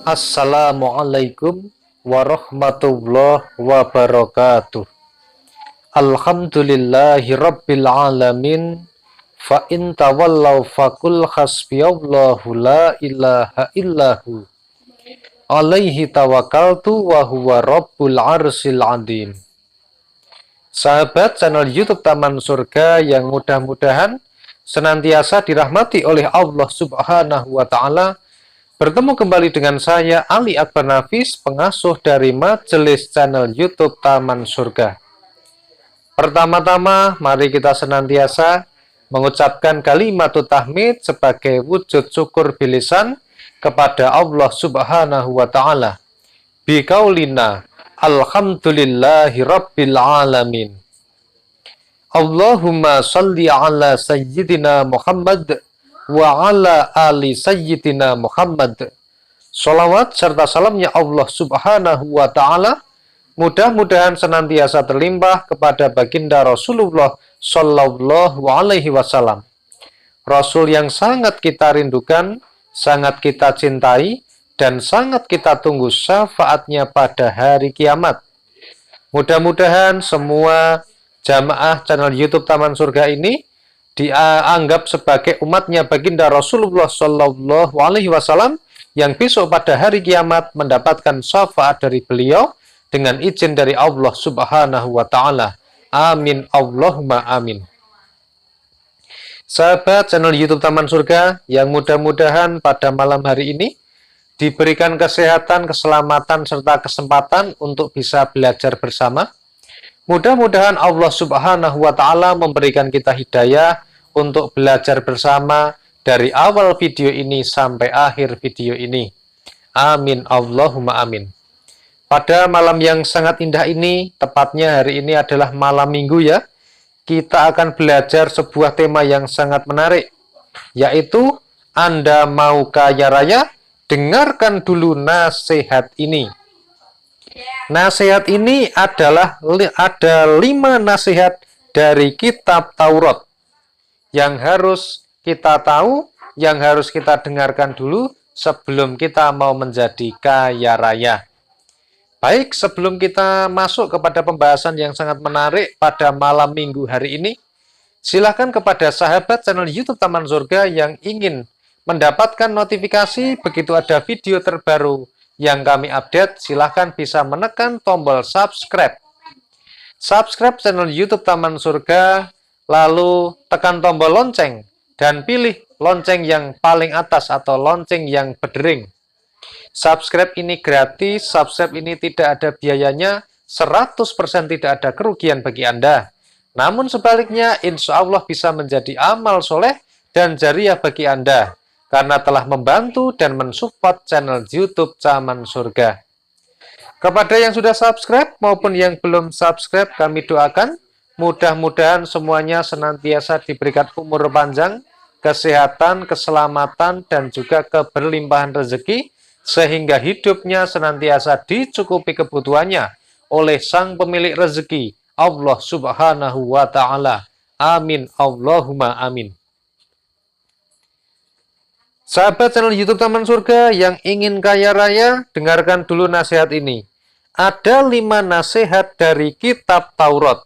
Assalamualaikum warahmatullahi wabarakatuh. Alhamdulillahi rabbil alamin. Fa in tawallaw faqul hasbiyallahu la ilaha illahu. Alaihi tawakkaltu wa huwa rabbul arsyil azim. Sahabat channel YouTube Taman Surga yang mudah-mudahan senantiasa dirahmati oleh Allah Subhanahu wa taala. Bertemu kembali dengan saya, Ali Akbar Nafis, pengasuh dari majelis channel YouTube Taman Surga. Pertama-tama, mari kita senantiasa mengucapkan kalimat tahmid sebagai wujud syukur bilisan kepada Allah Subhanahu wa Ta'ala. Biqaulina, alhamdulillahi rabbil alamin. Allahumma salli ala sayyidina Muhammad wa ala ali sayyidina Muhammad. Salawat serta salamnya Allah Subhanahu wa ta'ala mudah-mudahan senantiasa terlimpah kepada baginda Rasulullah Sallallahu alaihi wasallam, Rasul yang sangat kita rindukan, sangat kita cintai, dan sangat kita tunggu syafaatnya pada hari kiamat. Mudah-mudahan semua jamaah channel YouTube Taman Surga ini dianggap sebagai umatnya baginda Rasulullah Shallallahu Alaihi Wasallam yang besok pada hari kiamat mendapatkan syafaat dari beliau dengan izin dari Allah Subhanahu Wa Taala. Amin Allahumma amin. Sahabat channel YouTube Taman Surga yang mudah-mudahan pada malam hari ini diberikan kesehatan, keselamatan serta kesempatan untuk bisa belajar bersama. Mudah-mudahan Allah Subhanahu wa Ta'ala memberikan kita hidayah untuk belajar bersama dari awal video ini sampai akhir video ini. Amin Allahumma amin. Pada malam yang sangat indah ini, tepatnya hari ini adalah malam Minggu ya, kita akan belajar sebuah tema yang sangat menarik, yaitu Anda mau kaya raya? Dengarkan dulu nasihat ini. Nasihat ini adalah ada 5 nasihat dari kitab Taurat yang harus kita tahu, yang harus kita dengarkan dulu sebelum kita mau menjadi kaya raya. Baik, sebelum kita masuk kepada pembahasan yang sangat menarik pada malam Minggu hari ini, silakan kepada sahabat channel YouTube Taman Surga yang ingin mendapatkan notifikasi begitu ada video terbaru yang kami update, silahkan bisa menekan tombol subscribe. Subscribe channel YouTube Taman Surga, lalu tekan tombol lonceng, dan pilih lonceng yang paling atas atau lonceng yang berdering. Subscribe ini gratis, subscribe ini tidak ada biayanya, 100% tidak ada kerugian bagi Anda. Namun sebaliknya, insya Allah bisa menjadi amal soleh dan jariah bagi Anda, karena telah membantu dan mensupport channel YouTube Taman Surga. Kepada yang sudah subscribe maupun yang belum subscribe, kami doakan mudah-mudahan semuanya senantiasa diberikan umur panjang, kesehatan, keselamatan, dan juga keberlimpahan rezeki, sehingga hidupnya senantiasa dicukupi kebutuhannya oleh Sang Pemilik rezeki, Allah Subhanahu wa Ta'ala. Amin Allahumma amin. Sahabat channel YouTube Taman Surga yang ingin kaya raya, dengarkan dulu nasihat ini. Ada 5 nasihat dari kitab Taurat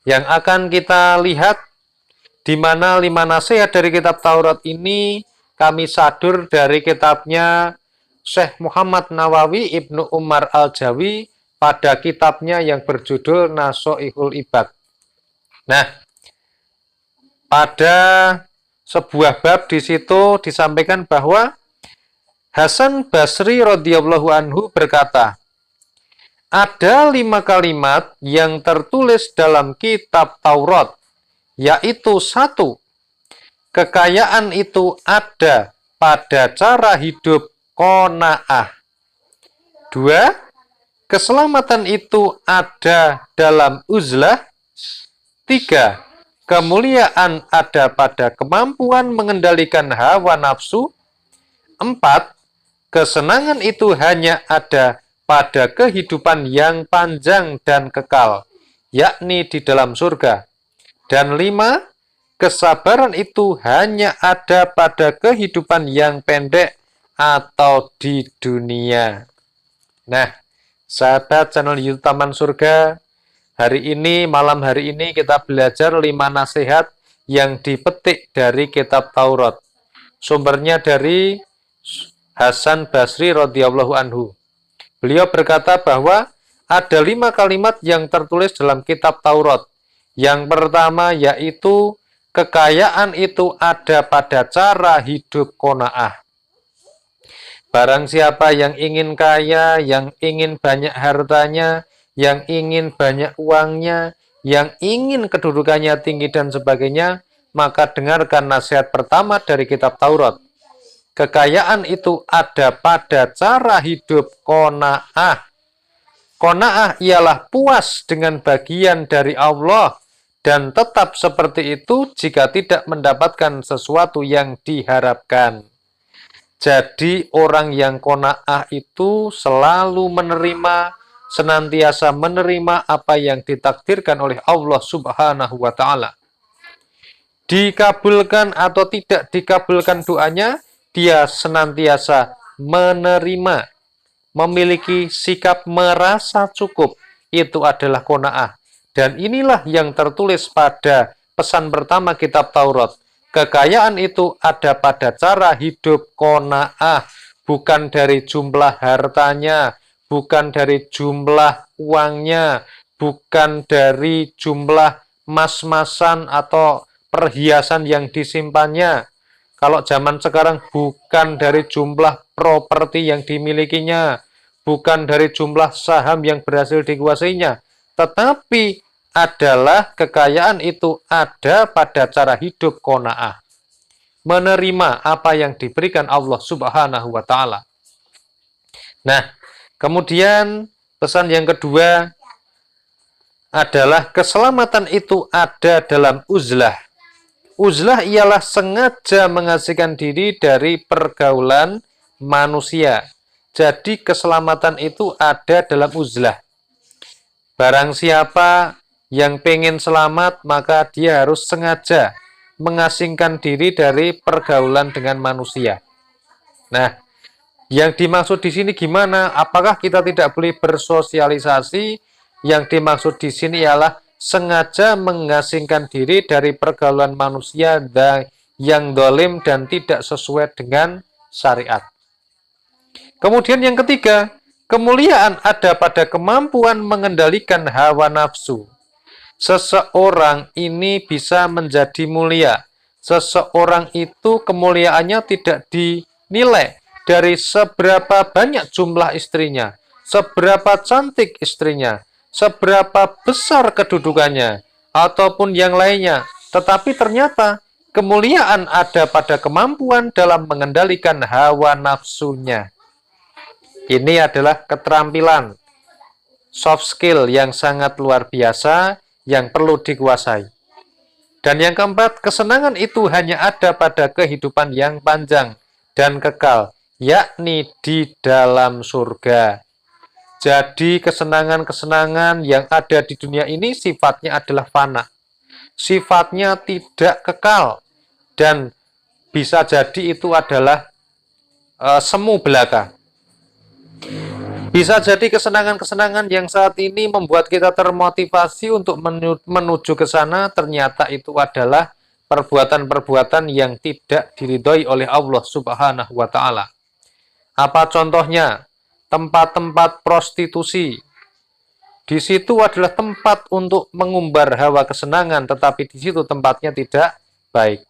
yang akan kita lihat, di mana 5 nasihat dari kitab Taurat ini kami sadur dari kitabnya Syekh Muhammad Nawawi Ibnu Umar Al-Jawi pada kitabnya yang berjudul Nasha'ihul Ibad. Nah, pada sebuah bab di situ disampaikan bahwa Hasan Basri radhiyallahu anhu berkata, ada 5 kalimat yang tertulis dalam kitab Taurat, yaitu 1. Kekayaan itu ada pada cara hidup qanaah. 2. Keselamatan itu ada dalam uzlah. 3. Kemuliaan ada pada kemampuan mengendalikan hawa nafsu. 4. Kesenangan itu hanya ada pada kehidupan yang panjang dan kekal, yakni di dalam surga. Dan 5. Kesabaran itu hanya ada pada kehidupan yang pendek atau di dunia. Nah, sahabat channel YouTube Taman Surga, malam hari ini kita belajar 5 nasihat yang dipetik dari kitab Taurat. Sumbernya dari Hasan Basri radhiyallahu anhu. Beliau berkata bahwa ada 5 kalimat yang tertulis dalam kitab Taurat. Yang pertama yaitu kekayaan itu ada pada cara hidup qanaah. Barang siapa yang ingin kaya, yang ingin banyak hartanya, yang ingin banyak uangnya, yang ingin kedudukannya tinggi dan sebagainya, maka dengarkan nasihat pertama dari kitab Taurat. Kekayaan itu ada pada cara hidup qanaah. Qanaah ialah puas dengan bagian dari Allah dan tetap seperti itu jika tidak mendapatkan sesuatu yang diharapkan. Jadi orang yang qanaah itu selalu menerima, senantiasa menerima apa yang ditakdirkan oleh Allah Subhanahu wa Ta'ala. Dikabulkan atau tidak dikabulkan doanya, dia senantiasa menerima, memiliki sikap merasa cukup. Itu adalah qanaah. Dan inilah yang tertulis pada pesan pertama kitab Taurat. Kekayaan itu ada pada cara hidup qanaah, bukan dari jumlah hartanya, bukan dari jumlah uangnya, bukan dari jumlah mas-masan atau perhiasan yang disimpannya. Kalau zaman sekarang bukan dari jumlah properti yang dimilikinya, bukan dari jumlah saham yang berhasil dikuasainya, tetapi adalah kekayaan itu ada pada cara hidup qanaah. Menerima apa yang diberikan Allah Subhanahu wa Ta'ala. Nah, kemudian pesan yang kedua adalah keselamatan itu ada dalam uzlah. Uzlah ialah sengaja mengasingkan diri dari pergaulan manusia. Jadi keselamatan itu ada dalam uzlah. Barang siapa yang pengen selamat, maka dia harus sengaja mengasingkan diri dari pergaulan dengan manusia. Nah, yang dimaksud di sini gimana? Apakah kita tidak boleh bersosialisasi? Yang dimaksud di sini ialah sengaja mengasingkan diri dari pergaulan manusia yang dolim dan tidak sesuai dengan syariat. Kemudian yang ketiga, kemuliaan ada pada kemampuan mengendalikan hawa nafsu. Seseorang ini bisa menjadi mulia. Seseorang itu kemuliaannya tidak dinilai dari seberapa banyak jumlah istrinya, seberapa cantik istrinya, seberapa besar kedudukannya, ataupun yang lainnya. Tetapi ternyata kemuliaan ada pada kemampuan dalam mengendalikan hawa nafsunya. Ini adalah keterampilan soft skill yang sangat luar biasa yang perlu dikuasai. Dan yang keempat, kesenangan itu hanya ada pada kehidupan yang panjang dan kekal, yakni di dalam surga. Jadi kesenangan-kesenangan yang ada di dunia ini sifatnya adalah fana. Sifatnya tidak kekal. Dan bisa jadi itu adalah semu belaka. Bisa jadi kesenangan-kesenangan yang saat ini membuat kita termotivasi untuk menuju ke sana, ternyata itu adalah perbuatan-perbuatan yang tidak diridhoi oleh Allah Subhanahu wa Ta'ala. Apa contohnya? Tempat-tempat prostitusi. Di situ adalah tempat untuk mengumbar hawa kesenangan, tetapi di situ tempatnya tidak baik.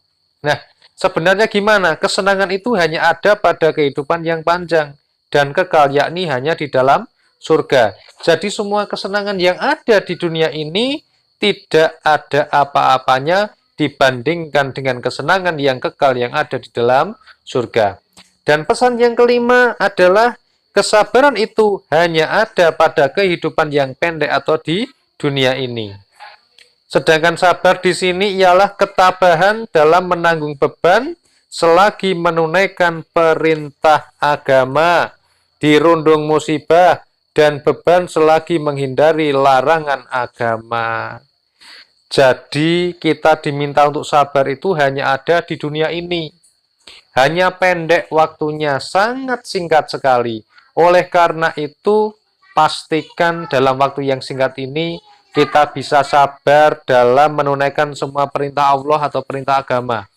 Nah, sebenarnya gimana? Kesenangan itu hanya ada pada kehidupan yang panjang dan kekal, yakni hanya di dalam surga. Jadi semua kesenangan yang ada di dunia ini tidak ada apa-apanya dibandingkan dengan kesenangan yang kekal yang ada di dalam surga. Dan pesan yang kelima adalah kesabaran itu hanya ada pada kehidupan yang pendek atau di dunia ini. Sedangkan sabar di sini ialah ketabahan dalam menanggung beban selagi menunaikan perintah agama, dirundung musibah, dan beban selagi menghindari larangan agama. Jadi kita diminta untuk sabar itu hanya ada di dunia ini. Hanya pendek waktunya, sangat singkat sekali. Oleh karena itu, pastikan dalam waktu yang singkat ini kita bisa sabar dalam menunaikan semua perintah Allah atau perintah agama.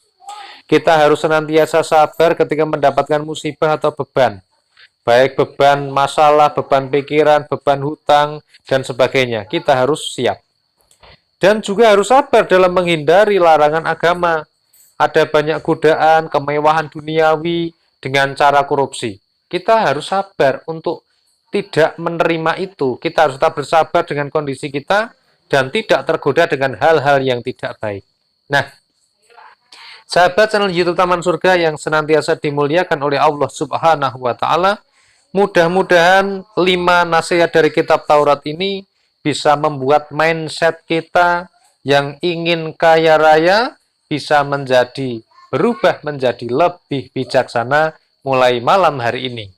Kita harus senantiasa sabar ketika mendapatkan musibah atau beban. Baik beban masalah, beban pikiran, beban hutang, dan sebagainya. Kita harus siap. Dan juga harus sabar dalam menghindari larangan agama. Ada banyak godaan, kemewahan duniawi dengan cara korupsi. Kita harus sabar untuk tidak menerima itu. Kita harus tetap bersabar dengan kondisi kita dan tidak tergoda dengan hal-hal yang tidak baik. Nah, sahabat channel YouTube Taman Surga yang senantiasa dimuliakan oleh Allah Subhanahu wa taala, mudah-mudahan 5 nasihat dari kitab Taurat ini bisa membuat mindset kita yang ingin kaya raya bisa berubah menjadi lebih bijaksana mulai malam hari ini.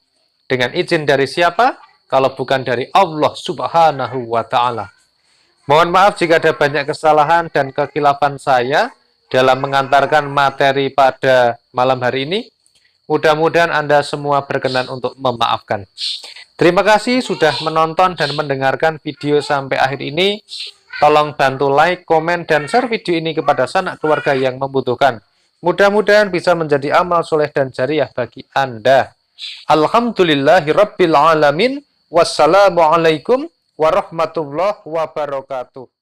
Dengan izin dari siapa? Kalau bukan dari Allah Subhanahu wa taala. Mohon maaf jika ada banyak kesalahan dan kekhilafan saya dalam mengantarkan materi pada malam hari ini. Mudah-mudahan Anda semua berkenan untuk memaafkan. Terima kasih sudah menonton dan mendengarkan video sampai akhir ini. Tolong bantu like, komen, dan share video ini kepada sanak keluarga yang membutuhkan. Mudah-mudahan bisa menjadi amal soleh dan jariah bagi Anda. Alhamdulillahirabbil alamin. Wassalamualaikum warahmatullahi wabarakatuh.